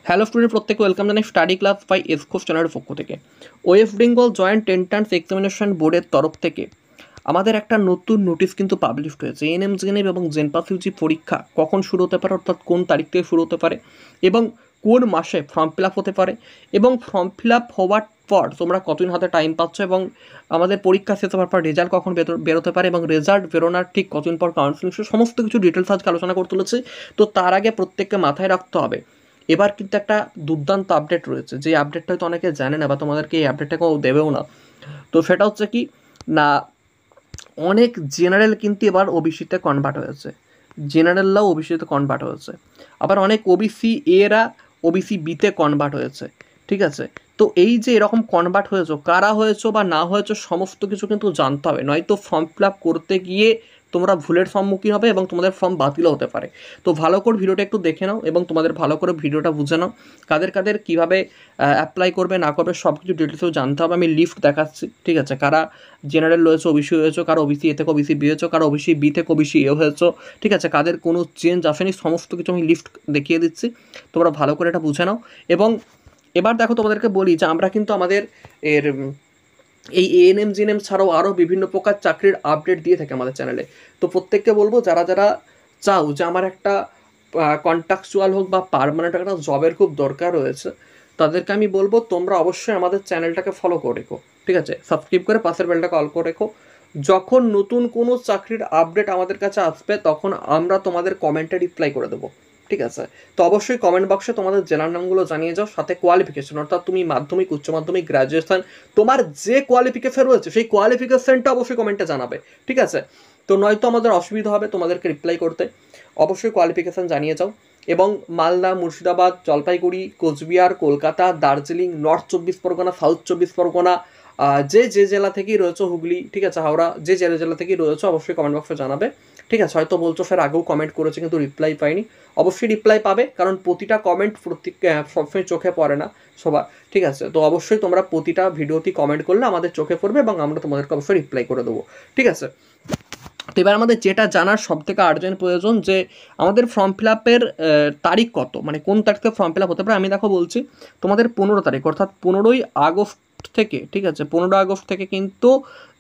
Hello student, প্রত্যেকে welcome জানাই study class by এসকোস চ্যানেলের পক্ষ থেকে। West Bengal joint entrance examination বোর্ডের তরফ থেকে আমাদের একটা নতুন নোটিশ কিন্তু পাবলিশ হয়েছে। এএনএম জেএনএম এবং জেনপাস ইউজি পরীক্ষা কখন শুরু হতে পারে, অর্থাৎ কোন তারিখ থেকে শুরু হতে পারে এবং কোন মাসে ফর্ম ফিল আপ হতে পারে এবং ফর্ম ফিল আপ হওয়ার পর তোমরা কতদিন হাতে টাইম পাচ্ছ এবং আমাদের পরীক্ষা শেষ হওয়ার পর রেজাল্ট কখন বেরোতে পারে এবং রেজাল্ট বেরোনোর ঠিক কতদিন পর কাউন্সিলিং, সমস্ত কিছু ডিটেলস আজকে আলোচনা করতে চলেছি। তো তার আগে প্রত্যেককে মাথায় রাখতে হবে এবার কিন্তু একটা দুর্দান্ত আপডেট রয়েছে, যে আপডেটটা হয়তো অনেকে জানে না বা তোমাদেরকে এই আপডেটটা কেউ দেবেও না। তো সেটা হচ্ছে কি না, অনেক জেনারেল কিন্তু এবার ওবিসিতে কনভার্ট হয়েছে, জেনারেলরাও ওবিসিতে কনভার্ট হয়েছে, আবার অনেক ওবিসি এরা ওবিসি বিতে কনভার্ট হয়েছে। ঠিক আছে, তো এই যে এরকম কনভার্ট হয়েছো, কারা হয়েছো বা না হয়েছো সমস্ত কিছু কিন্তু জানতে হবে, নয়তো ফর্ম ফিল আপ করতে গিয়ে তোমরা ভুলের সম্মুখীন হবে এবং তোমাদের ফর্ম বাতিলও হতে পারে। তো ভালো করে ভিডিওটা একটু দেখে নাও এবং তোমাদের ভালো করে ভিডিওটা বুঝে নাও, কাদের কাদের কীভাবে অ্যাপ্লাই করবে না করবে সব কিছু ডিটেলসেও জানতে হবে। আমি লিস্ট দেখাচ্ছি, ঠিক আছে, কারা জেনারেল রয়েছে, ওবিসি হয়েছো, কারো ওবিসি এ থেকে ওবিসি বি হয়েছো, কারো ওবিসি বি থেকে ওবিসি এ হয়েছো, ঠিক আছে, কাদের কোনো চেঞ্জ আসেনি, সমস্ত কিছু আমি লিস্ট দেখিয়ে দিচ্ছি, তোমরা ভালো করে এটা বুঝে নাও। এবং এবার দেখো তোমাদেরকে বলি যে আমরা কিন্তু আমাদের এর এই এএনএম জিএনএম ছাড়াও আরও বিভিন্ন প্রকার চাকরির আপডেট দিয়ে থাকে আমাদের চ্যানেলে। তো প্রত্যেককে বলবো যারা যারা চাও যে আমার একটা কন্ট্রাকচুয়াল হোক বা পার্মানেন্ট একটা জবের খুব দরকার রয়েছে, তাদেরকে আমি বলবো তোমরা অবশ্যই আমাদের চ্যানেলটাকে ফলো করে রেখো, ঠিক আছে, সাবস্ক্রাইব করে পাশের বেলটাকে অল করে রেখো। যখন নতুন কোনো চাকরির আপডেট আমাদের কাছে আসবে তখন আমরা তোমাদের কমেন্টে রিপ্লাই করে দেবো, ঠিক আছে। তো অবশ্যই কমেন্ট বক্সে তোমাদের জেলার নামগুলো জানিয়ে যাও, সাথে কোয়ালিফিকেশন, অর্থাৎ তুমি মাধ্যমিক, উচ্চ মাধ্যমিক, গ্র্যাজুয়েশন, তোমার যে কোয়ালিফিকেশন রয়েছে সেই কোয়ালিফিকেশনটা অবশ্যই কমেন্টে জানাবে, ঠিক আছে। তো নয়তো আমাদের অসুবিধা হবে তোমাদেরকে রিপ্লাই করতে, অবশ্যই কোয়ালিফিকেশান জানিয়ে যাও। এবং মালদা, মুর্শিদাবাদ, জলপাইগুড়ি, কোচবিহার, কলকাতা, দার্জিলিং, নর্থ 24 পরগনা, সাউথ 24 পরগনা, যে যে জেলা থেকেই রয়েছে, হুগলি, ঠিক আছে, হাওড়া, যে জেলা থেকেই রয়েছে অবশ্যই কমেন্ট বক্সে জানাবে, ঠিক আছে। হয়তো বলছো স্যার আগেও কমেন্ট করেছে কিন্তু রিপ্লাই পাইনি, অবশ্যই রিপ্লাই পাবে, কারণ প্রতিটা কমেন্ট সবসময় চোখে পড়ে না সবার, ঠিক আছে। তো অবশ্যই তোমরা প্রতিটা ভিডিওতে কমেন্ট করলে আমাদের চোখে পড়বে এবং আমরা তোমাদেরকে অবশ্যই রিপ্লাই করে দেবো, ঠিক আছে। তো এবার আমাদের যেটা জানার সব থেকে আর্জেন্ট প্রয়োজন যে আমাদের ফর্ম ফিল আপের তারিখ কত, মানে কোন তারিখ থেকে ফর্ম ফিল আপ হতে পারে। আমি দেখো বলছি তোমাদের 15 তারিখ, অর্থাৎ 15ই আগস্ট থেকে, ঠিক আছে, 15 আগস্ট থেকে কিন্তু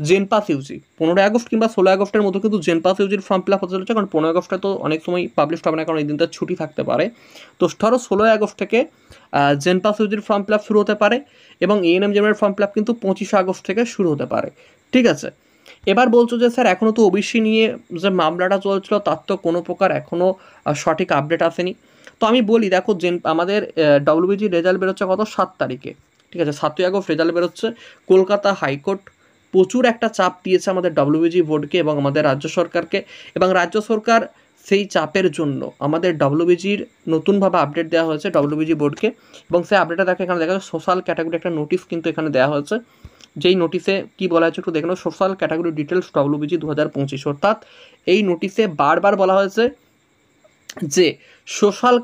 জেনপাস ইউজি, 15 আগস্ট কিংবা 16 আগস্টের মধ্যে কিন্তু জেনপাস ইউজির ফর্ম ফিল আপ হতে চলেছে, কারণ 15 আগস্টে তো অনেক সময় পাবলিশ হবে না, কারণ এই দিনটা ছুটি থাকতে পারে। তো ধরো 16 আগস্ট থেকে জেনপাস ইউজির ফর্ম ফিল আপ শুরু হতে পারে এবং এএনএম জেমের ফর্ম ফিল আপ কিন্তু 25 আগস্ট থেকে শুরু হতে পারে, ঠিক আছে। এবার বলছো যে স্যার এখনও তো ওবিসি নিয়ে যে মামলাটা চলছিল তার তো কোনো প্রকার এখনও সঠিক আপডেট আসেনি। তো আমি বলি দেখো, আমাদের ডব্লিউবিজি রেজাল্ট বেরোচ্ছে কত, 7 তারিখে, ঠিক আছে, 7ই আগস্ট রেজাল্ট বেরোচ্ছে। কলকাতা হাইকোর্ট প্রচুর একটা চাপ দিয়েছে আমাদের ডব্লিউবিজি বোর্ডকে এবং আমাদের রাজ্য সরকারকে, এবং রাজ্য সরকার সেই চাপের জন্য আমাদের ডব্লিউবিজির নতুনভাবে আপডেট দেওয়া হয়েছে ডব্লিউবিজি বোর্ডকে, এবং সেই আপডেটটা দেখে এখানে দেখা যাচ্ছে সোশ্যাল ক্যাটাগরি একটা নোটিশ কিন্তু এখানে দেওয়া হয়েছে, যেই নোটিশে কী বলা হয়েছে একটু দেখে নাও, সোশ্যাল ক্যাটাগরি ডিটেলস ডব্লিউবিজি 2025। অর্থাৎ এই নোটিশে বারবার বলা হয়েছে যে সোশ্যাল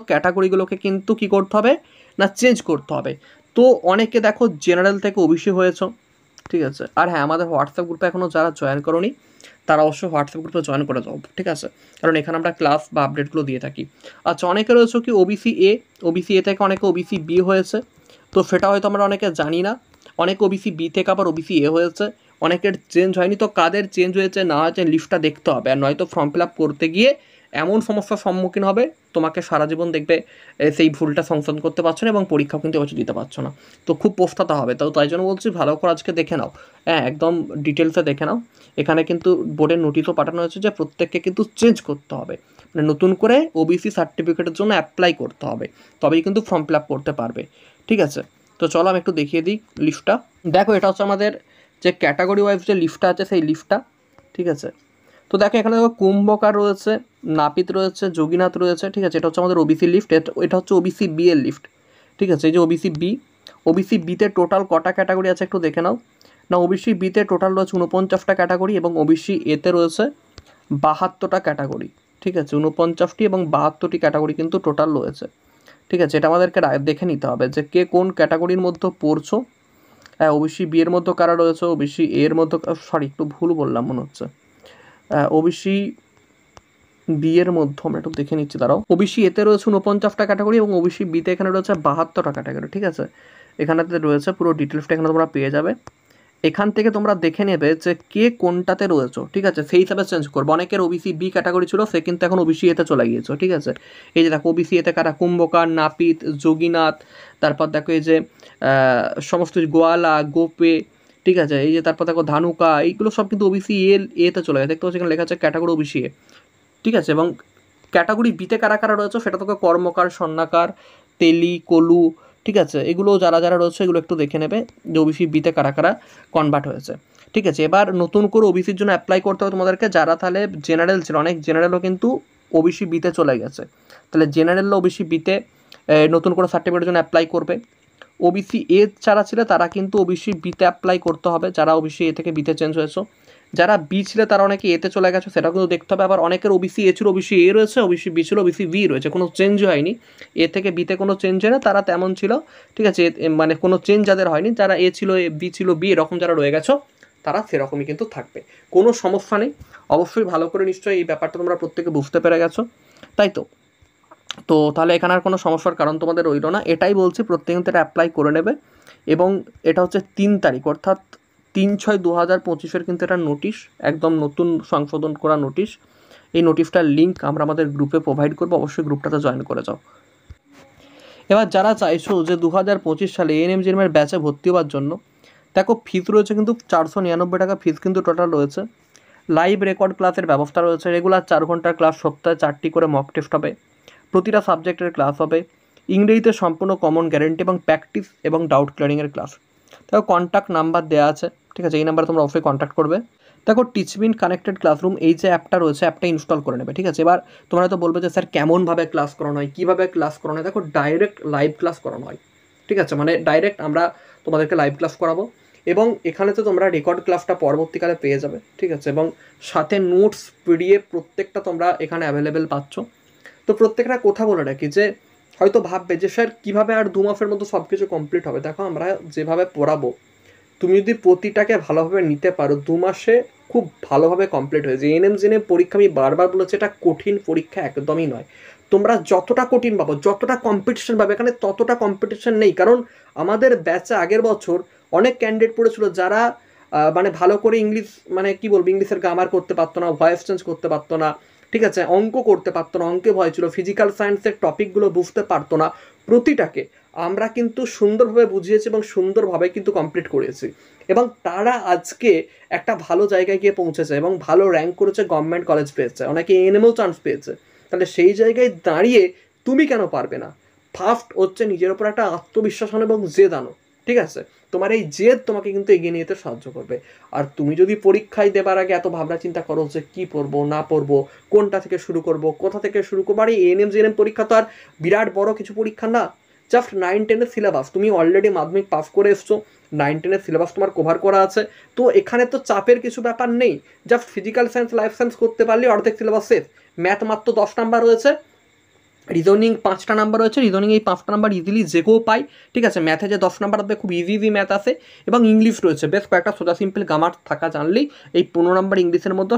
ক্যাটাগরিগুলোকে কিন্তু কী করতে হবে না, চেঞ্জ করতে হবে। তো অনেকে দেখো জেনারেল থেকে ওবিসি হয়েছ, ঠিক আছে, আর হ্যাঁ আমাদের হোয়াটসঅ্যাপ গ্রুপে এখনও যারা জয়েন করোনি তারা অবশ্যই হোয়াটসঅ্যাপ গ্রুপে জয়েন করে যাও, ঠিক আছে, কারণ এখানে আমরা ক্লাস বা আপডেটগুলো দিয়ে থাকি। আচ্ছা, অনেকে রয়েছে কি ওবিসি এ থেকে অনেকে ওবিসি বি হয়েছে, তো সেটা হয়তো আমরা অনেকে জানি না, অনেক ওবিসি বি থেকে আবার ওবিসি এ হয়েছে, অনেকের চেঞ্জ হয়নি। তো কাদের চেঞ্জ হয়েছে না হয়েছে লিস্টটা দেখতে হবে, আর নয়তো ফর্ম ফিল আপ করতে গিয়ে এমন সমস্যার সম্মুখীন হবে তোমাকে সারা জীবন দেখবে সেই ভুলটা সংশোধন করতে পারছো না এবং পরীক্ষাও কিন্তু এবছর দিতে পারছো না, তো খুব পোস্তাতে হবে। তো তাই জন্য বলছি ভালো করে আজকে দেখে নাও, হ্যাঁ একদম ডিটেলসে দেখে নাও। এখানে কিন্তু বোর্ডের নোটিশও পাঠানো হয়েছে যে প্রত্যেককে কিন্তু চেঞ্জ করতে হবে, মানে নতুন করে ওবিসি সার্টিফিকেটের জন্য অ্যাপ্লাই করতে হবে, তবেই কিন্তু ফর্ম ফিল আপ করতে পারবে, ঠিক আছে। তো চলো আমি একটু দেখিয়ে দিই লিস্টটা। দেখো এটা হচ্ছে আমাদের যে ক্যাটাগরি ওয়াইজ যে লিস্টটা আছে সেই লিস্টটা, ঠিক আছে। তো দেখো এখানে দেখো কুম্ভকার রয়েছে, নাপিত রয়েছে, যোগীনাথ রয়েছে, ঠিক আছে, এটা হচ্ছে আমাদের ওবিসি লিস্ট। এটা হচ্ছে ওবিসি বি এর লিস্ট, ঠিক আছে, এই যে ওবিসি বিতে টোটাল কটা ক্যাটাগরি আছে একটু দেখে নাও না। ওবিসি বিতে টোটাল রয়েছে 49টা ক্যাটাগরি এবং ওবিসি এতে রয়েছে 72টা ক্যাটাগরি, ঠিক আছে, 49টি এবং 72টি ক্যাটাগরি কিন্তু টোটাল রয়েছে, ঠিক আছে। এটা আমাদেরকে দেখে নিতে হবে যে কে কোন ক্যাটাগরির মধ্যে পড়ছো। হ্যাঁ, ওবিসি বি এর মধ্যে কারা রয়েছে, ওবিসি এর মধ্যে, সরি একটু ভুল বললাম মনে হচ্ছে, ওবিসি বি এর মধ্যে আমরা একটু দেখে নিচ্ছি, দাঁড়াও। ওবিসি এতে রয়েছে 49টা ক্যাটাগরি এবং ওবিসি বিতে এখানে রয়েছে 72টা ক্যাটাগরি, ঠিক আছে। এখানেতে রয়েছে পুরো ডিটেলসটা এখানে তোমরা পেয়ে যাবে। এখান থেকে তোমরা দেখে নেবে যে কে কোনটাতে রয়েছো, ঠিক আছে, সেই হিসাবে চেঞ্জ করবো। অনেকের ওবিসি বি ক্যাটাগরি ছিল, সে কিন্তু এখন ওবিসি এতে চলে গিয়েছো, ঠিক আছে। এই যে দেখো ওবিসি এতে কারা, কুম্ভকার, নাপিত, যোগীনাথ, তারপর দেখো এই যে সমস্ত গোয়ালা, গোপে, ঠিক আছে। এই যে তারপর দেখো ধানুকা, এইগুলো সব কিন্তু ওবিসি এতে চলে গেছে। দেখতে পাচ্ছি এখানে লেখা আছে ক্যাটাগরি ওবিসি এ, ঠিক আছে। এবং ক্যাটাগরি বিতে কারা কারা রয়েছে সেটা তোকে কর্মকার, স্বর্ণাকার, তেলি, কলু, ঠিক আছে, এগুলো যারা যারা রয়েছে এগুলো একটু দেখে নেবে যে ওবিসি বিতে কারা কারা কনভার্ট হয়েছে, ঠিক আছে। এবার নতুন করে ওবিসির জন্য অ্যাপ্লাই করতে হবে তোমাদেরকে, যারা তাহলে জেনারেল ছিল, অনেক জেনারেলও কিন্তু ওবিসি বিতে চলে গেছে, তাহলে জেনারেল ওবিসি বিতে নতুন করে সার্টিফিকেটের জন্য অ্যাপ্লাই করবে। ওবিসি এ যারা ছিল তারা কিন্তু ওবিসি বিতে অ্যাপ্লাই করতে হবে, যারা ওবিসি এ থেকে বিতে চেঞ্জ হয়েছে। যারা বি ছিল তারা অনেকে এতে চলে গেছে, সেটাও কিন্তু দেখতে হবে। আবার অনেকের ওবিসি এ ছিল, ওবিসি এ রয়েছে, ওবিসি বি ছিল, ওবিসি বি রয়েছে, কোনো চেঞ্জ হয়নি, এ থেকে বিতে কোনো চেঞ্জ হয় না, তারা তেমন ছিল, ঠিক আছে। মানে কোনো চেঞ্জ যাদের হয়নি, যারা এ ছিল এ, বি ছিল বি, এরকম যারা রয়ে গেছো তারা সেরকমই কিন্তু থাকবে, কোনো সমস্যা নেই। অবশ্যই ভালো করে নিশ্চয়ই এই ব্যাপারটা তোমরা প্রত্যেকে বুঝতে পেরে গেছো, তাই তো। তো তাহলে এখানে আর কোনো সমস্যার কারণ তোমাদের রইল না, এটাই বলছি, প্রত্যেকে কিন্তু এটা অ্যাপ্লাই করে নেবে। এবং এটা হচ্ছে 3 তারিখ, অর্থাৎ 3/6/2025 কিন্তু এটা নোটিশ, একদম নতুন সংশোধন করা নোটিশ। এই নোটিশটার লিঙ্ক আমরা আমাদের গ্রুপে প্রোভাইড করবো, অবশ্যই গ্রুপটাতে জয়েন করে যাও। এবার যারা চাইছো যে 2025 সালে এএনএম-জিএনএমের ব্যাচে ভর্তি হওয়ার জন্য, দেখো ফিস রয়েছে কিন্তু 499 টাকা ফিস কিন্তু টোটাল রয়েছে। লাইভ রেকর্ড ক্লাসের ব্যবস্থা রয়েছে, রেগুলার 4 ঘন্টার ক্লাস, সপ্তাহে 4টি করে মক টেস্ট হবে, প্রতিটা সাবজেক্টের ক্লাস হবে, ইংরেজিতে সম্পূর্ণ কমন গ্যারেন্টি এবং প্র্যাকটিস এবং ডাউট ক্লিয়ারিংয়ের ক্লাস। দেখো কন্ট্যাক্ট নাম্বার দেওয়া আছে, ঠিক আছে, এই নাম্বারে তোমরা অবশ্যই কন্ট্যাক্ট করবে। দেখো টিচবিন কানেক্টেড ক্লাসরুম, এই যে অ্যাপটা রয়েছে, অ্যাপটা ইনস্টল করে নেবে, ঠিক আছে। এবার তোমরা তো বলবে যে স্যার কেমনভাবে ক্লাস করানো হয়, কীভাবে ক্লাস করানো হয়। দেখো ডাইরেক্ট লাইভ ক্লাস করানো হয়, ঠিক আছে, মানে ডাইরেক্ট আমরা তোমাদেরকে লাইভ ক্লাস করাবো এবং এখানে তো তোমরা রেকর্ড ক্লাসটা পরবর্তীকালে পেয়ে যাবে, ঠিক আছে। এবং সাথে নোটস, পিডিএফ প্রত্যেকটা তোমরা এখানে অ্যাভেলেবেল পাচ্ছ। তো প্রত্যেকটা কথা বলে রাখি যে হয়তো ভাববে যে স্যার কীভাবে আর 2 মাসের মধ্যে সব কিছু কমপ্লিট হবে। দেখো আমরা যেভাবে পড়াবো, তুমি যদি প্রতিটাকে ভালোভাবে নিতে পারো, 2 মাসে খুব ভালোভাবে কমপ্লিট হয়ে যায়। এএনএম-জিএনএম পরীক্ষা আমি বারবার বলেছি, এটা কঠিন পরীক্ষা একদমই নয়। তোমরা যতটা কঠিন পাবো, যতটা কম্পিটিশন পাবে, এখানে ততটা কম্পিটিশন নেই। কারণ আমাদের ব্যাচে আগের বছর অনেক ক্যান্ডিডেট পড়েছিল যারা মানে ভালো করে ইংলিশ, মানে কি বলবো, ইংলিশের গ্রামার করতে পারতো না, ভয়েস চেঞ্জ করতে পারতো না, ঠিক আছে, অঙ্ক করতে পারতো না, অঙ্কে ভয় ছিল, ফিজিক্যাল সায়েন্সের টপিকগুলো বুঝতে পারতো না। প্রতিটাকে আমরা কিন্তু সুন্দরভাবে বুঝিয়েছি এবং সুন্দরভাবে কিন্তু কমপ্লিট করেছি এবং তারা আজকে একটা ভালো জায়গায় গিয়ে পৌঁছেছে এবং ভালো র্যাঙ্ক করেছে, গভর্নমেন্ট কলেজ পেয়েছে, অনেকে এএনএমেও চান্স পেয়েছে। তাহলে সেই জায়গায় দাঁড়িয়ে তুমি কেন পারবে না? ফার্স্ট হচ্ছে নিজের ওপর একটা আত্মবিশ্বাস আনো এবং জেদ আনো, ঠিক আছে। তোমার এই জেদ তোমাকে কিন্তু এগিয়ে নিয়ে যেতে সাহায্য করবে। আর তুমি যদি পরীক্ষায় দেবার আগে এত ভাবনা চিন্তা করো যে কী পড়বো না পড়বো, কোনটা থেকে শুরু করব, কোথা থেকে শুরু করবো, আর এই এএনএম-জিএনএম পরীক্ষা তো আর বিরাট বড় কিছু পরীক্ষা না, জাস্ট 9-10-এর সিলেবাস। তুমি অলরেডি মাধ্যমিক পাস করে এসছো, 9-10-এর সিলেবাস তোমার কভার করা আছে, তো এখানে তো চাপের কিছু ব্যাপার নেই। Just physical science, life science করতে পারলে অর্ধেক সিলেবাস শেষ। ম্যাথ মাত্র 10 নাম্বার রয়েছে, রিজনিং 5টা নাম্বার রয়েছে, রিজনিং এই 5টা নাম্বার ইজিলি যে কেউ পাই, ঠিক আছে। ম্যাথে যে 10 নাম্বার আসবে, খুব ইজি ম্যাথ আসে। এবং ইংলিশ রয়েছে, বেশ কয়েকটা সোজা সিম্পল গ্রামার থাকা জানলেই এই 15 নাম্বার ইংলিশের মধ্যে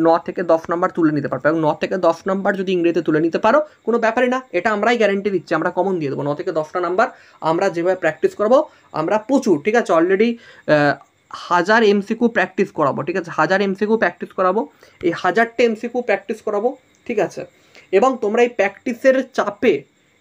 9 থেকে 10 নাম্বার তুলে নিতে পারবে। এবং 9 থেকে 10 নাম্বার যদি ইংরেজিতে তুলে নিতে পারো, কোনো ব্যাপারই না, এটা আমরাই গ্যারেন্টি দিচ্ছি, আমরা কমন দিয়ে দেবো। 9 থেকে 10টা নাম্বার আমরা যেভাবে প্র্যাকটিস করবো, আমরা প্রচুর, ঠিক আছে, অলরেডি 1000 MCQ প্র্যাকটিস করাবো, ঠিক আছে, 1000 MCQ প্র্যাকটিস করাবো, এই 1000টা MCQ প্র্যাকটিস করাবো, ঠিক আছে। এবং তোমরা এই প্র্যাকটিসের চাপে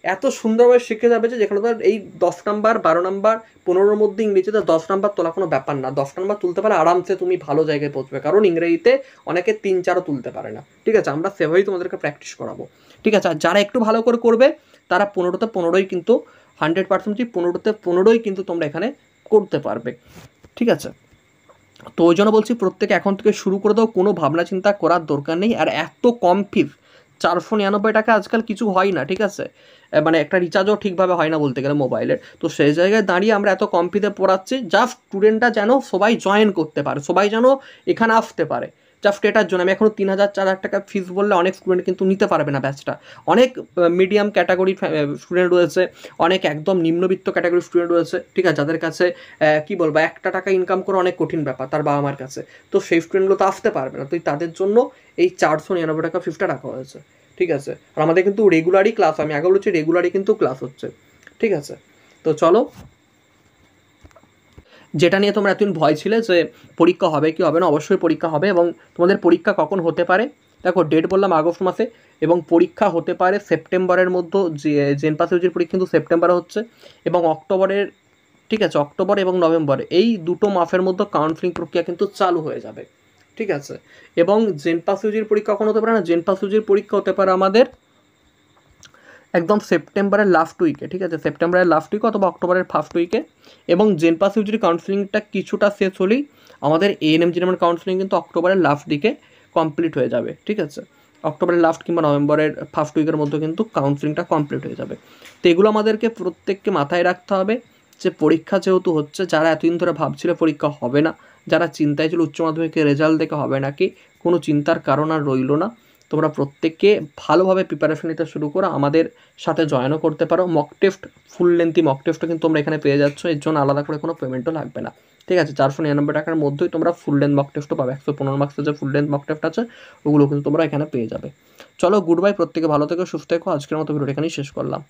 এত সুন্দরভাবে শিখে যাবে যে যেখানে তোমার এই 10 নাম্বার, 12 নাম্বার, 15-র মধ্যে ইংরেজিতে 10 নাম্বার তোলা কোনো ব্যাপার না। 10 নাম্বার তুলতে পারে আরামসে তুমি ভালো জায়গায় পৌঁছবে, কারণ ইংরেজিতে অনেকে 3-4ও তুলতে পারে না, ঠিক আছে। আমরা সেভাবেই তোমাদেরকে প্র্যাকটিস করাবো, ঠিক আছে। আর যারা একটু ভালো করে করবে তারা 15তে 15ই কিন্তু 100% 15তে 15ই কিন্তু তোমরা এখানে করতে পারবে, ঠিক আছে। তো ওই জন্য বলছি প্রত্যেকে এখন থেকে শুরু করে দাও, কোনো ভাবনা চিন্তা করার দরকার নেই। আর এত কম ফিস, 499 টাকা আজকাল কিছু হয় না, ঠিক আছে, মানে একটা রিচার্জও ঠিকভাবে হয় না বলতে গেলে মোবাইলের। তো সেই জায়গায় দাঁড়িয়ে আমরা এত কম ফিতে পড়াচ্ছি, জাস্ট স্টুডেন্টরা যেন সবাই জয়েন করতে পারে, সবাই যেন এখানে আসতে পারে, জাস্ট এটার জন্য আমি এখনও 3,000-4,000 টাকা ফিস বললে অনেক স্টুডেন্ট কিন্তু নিতে পারবে না ব্যাচটা। অনেক মিডিয়াম ক্যাটাগরির স্টুডেন্ট রয়েছে, অনেক একদম নিম্নবিত্ত ক্যাটাগরির স্টুডেন্ট রয়েছে, ঠিক আছে, যাদের কাছে কী বলবো, একটা টাকা ইনকাম করা অনেক কঠিন ব্যাপার তার বাবা মার কাছে। তো সেই স্টুডেন্টগুলো তো আসতে পারবে না, তো তাদের জন্য এই 499 টাকা ফিসটা রাখা হয়েছে, ঠিক আছে। আর আমাদের কিন্তু রেগুলারই ক্লাস, আমি আগে বলেছি রেগুলারই কিন্তু ক্লাস হচ্ছে, ঠিক আছে। তো চলো, যেটা নিয়ে তোমরা এতদিন ভয় ছিলে যে পরীক্ষা হবে কি হবে না, অবশ্যই পরীক্ষা হবে। এবং তোমাদের পরীক্ষা কখন হতে পারে, দেখো ডেট বললাম আগস্ট মাসে, এবং পরীক্ষা হতে পারে সেপ্টেম্বরের মধ্যে। জেনপাস ইউজির পরীক্ষা কিন্তু সেপ্টেম্বরে হচ্ছে, এবং অক্টোবরের, ঠিক আছে, অক্টোবর এবং নভেম্বর এই দুটো মাসের মধ্যে কাউন্সেলিং প্রক্রিয়া কিন্তু চালু হয়ে যাবে, ঠিক আছে। এবং জেনপাস ইউজির পরীক্ষা কখন হতে পারে না, জেনপাস ইউজির পরীক্ষা হতে পারে আমাদের একদম সেপ্টেম্বরের লাস্ট উইকে, ঠিক আছে, সেপ্টেম্বরের লাস্ট উইকে অথবা অক্টোবরের ফার্স্ট উইকে। এবং জেনপাস ইউজির কাউন্সেলিংটা কিছুটা শেষ হলেই আমাদের এএনএম জিএনএমের কাউন্সেলিং কিন্তু অক্টোবরের লাস্ট দিকে কমপ্লিট হয়ে যাবে, ঠিক আছে। অক্টোবরের লাস্ট কিংবা নভেম্বরের ফার্স্ট উইকের মধ্যে কিন্তু কাউন্সেলিংটা কমপ্লিট হয়ে যাবে। তো এগুলো আমাদেরকে প্রত্যেককে মাথায় রাখতে হবে যে পরীক্ষা যেহেতু হচ্ছে, যারা এতদিন ধরে ভাবছিল পরীক্ষা হবে না, যারা চিন্তায় ছিল উচ্চ মাধ্যমিকের রেজাল্ট দেখে হবে নাকি, কোনো চিন্তার কারণ আর রইল না। তোমরা প্রত্যেককে ভালোভাবে প্রিপারেশন নিতে শুরু করো, আমাদের সাথে জয়েনও করতে পারো। মক টেস্ট, ফুল লেন্থি মক টেস্টও কিন্তু তোমরা এখানে পেয়ে যাচ্ছ, এর জন্য আলাদা করে কোনো পেমেন্টও লাগবে না, ঠিক আছে। 499 টাকার মধ্যেই তোমরা ফুল লেন্থ মক টেস্টও পাবে, 115 মার্কসের যে ফুল লেন্থ মক টেস্ট আছে ওগুলো কিন্তু তোমরা এখানে পেয়ে যাবে। চলো, গুড বাই, প্রত্যেকে ভালো থেকো, সুস্থ থেকো। আজকের মতো ভিডিওটা এখানেই শেষ করলাম।